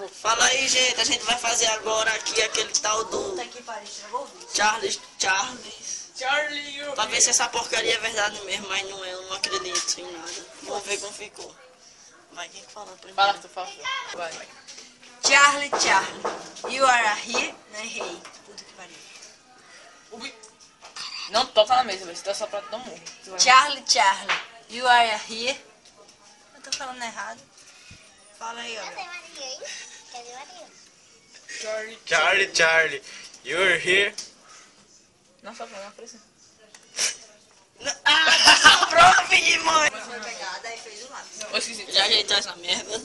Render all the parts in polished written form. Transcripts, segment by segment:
Fala aí, gente. A gente vai fazer agora aqui aquele tal do Charlie. Pra ver se essa porcaria é verdade mesmo, mas não é. Eu não acredito em nada. Vamos ver como ficou. Vai, quem que fala primeiro? Fala tu. Vai. Charlie, you are here, né, rei? Puta que pariu. Não toca na mesa, velho. Se tu assoprar, tu não morre. Charlie, you are here. Eu tô falando errado. Fala aí, ó. Cadê Maria? Charlie, you're here. Não sopra, não apareceu. Sobrou, filho, mãe! Foi pegada e fez o lápis. Eu esqueci. Já ajeitou essa merda.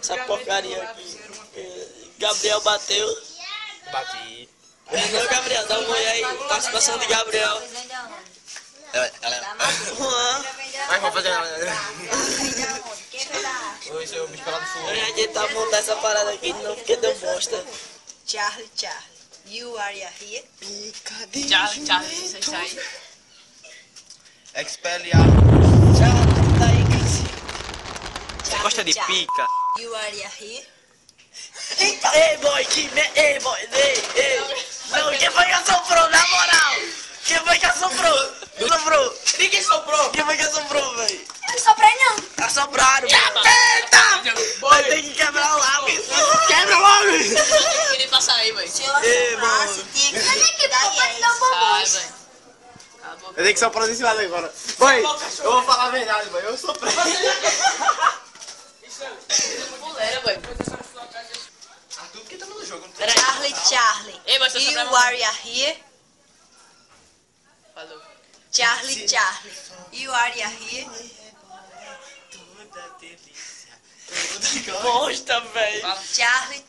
Essa porcaria aqui. Gabriel bateu. Bati. Não, Gabriel, dá um oi aí. Participação de Gabriel. Juan. Vai, vamos fazer. Quem foi da Oi, seu bicho pelado fogo. Eu já tentar montar essa parada aqui de novo porque deu bosta. Charlie, you are here. Charlie, você está aí. Expelliarmus. Charlie, tá aí, Cassi. Você gosta de pica? You are here. Eita, ei, boy, ei, boy, ei. Não, quem foi que assoprou, na moral? Quem foi que assoprou? Soprou. Ninguém soprou. Quem foi que assoprou, velho? Eu não soprei não. Assopraram. Eita! Vai ter que quebrar o lápis. Quebra o lápis. Eu queria passar aí, velho. Se eu assoprasse, tinha que dar Sai, velho. Cala a boca. Eu tenho que soprar desse lado agora. Mãe, eu vou falar a verdade, mãe. Eu soprei. Fuleira, velho. Arthur, por que tá no jogo? Charlie, Ei, mas você you sopra are here. Falou. Charlie, you are here. Toda delícia. Bosta, velho. Charlie,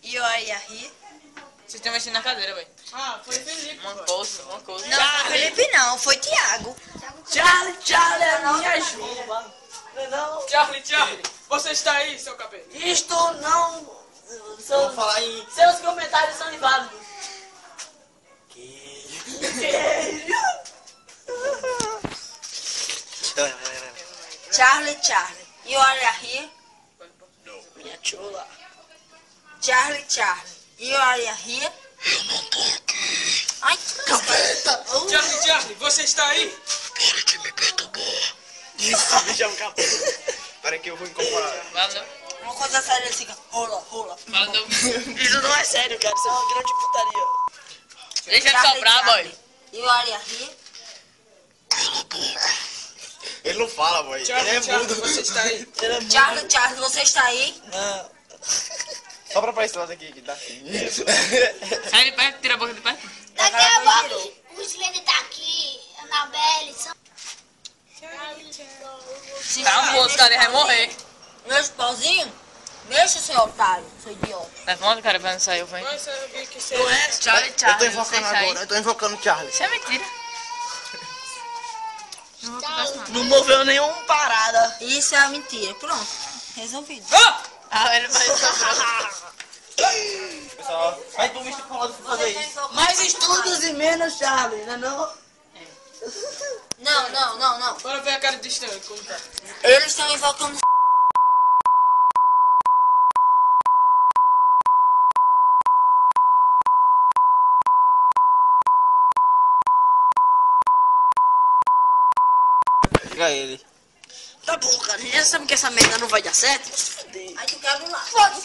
you are here. Vocês estão mexendo na cadeira, velho. Ah, foi Felipe. Uma coisa. Não, foi Felipe não, foi Thiago. Charlie, é minha juba. Não, Charlie, você está aí, seu capeta? isto não... Vamos falar em... Seus comentários são inválidos. Charlie, you are here. Minha chula. Charlie, you are here. Eu não tô aqui. Ai, Capeta! Charlie, você está aí? Para de me perturbar. Isso, bicho é um capeta. Espera que eu vou incorporar. Valeu. uma coisa séria assim, rola. Valeu. Isso não é sério, cara. Isso é uma grande putaria. Deixa ele soprar, boy. You are here. Cala a boca. Ele não fala, boy. Ele é mudo. Você está aí? Ele é muito... Charlie, você está aí? Não. Sopra pra esse lado aqui, que tá assim. Sai de perto, tira a boca de perto. Daqui a pouco o Slender tá aqui, Anabelle, são... Tá um monte, cara, ele vai morrer. Meus pauzinhos? Deixa, seu otário, seu idiota. Levanta, cara, pra não sair, eu venho. Mas eu vi que você... Não é? Charlie, Eu tô você invocando está aí. agora, eu tô invocando o Charlie. Isso é mentira. Não vou conversar nada. Não moveu nenhuma parada. Isso é mentira. Pronto, resolvido. Ah, ele vai soprar. Pessoal, vai pro misto falando pra fazer isso. Mais estudos e menos Charlie, não é não? Não. Bora ver a cara de estranho, como tá. Eles estão invocando. Fica ele. Tá bom, cara. Já sabe que essa merda não vai dar certo? Aí tu quebra o lápis.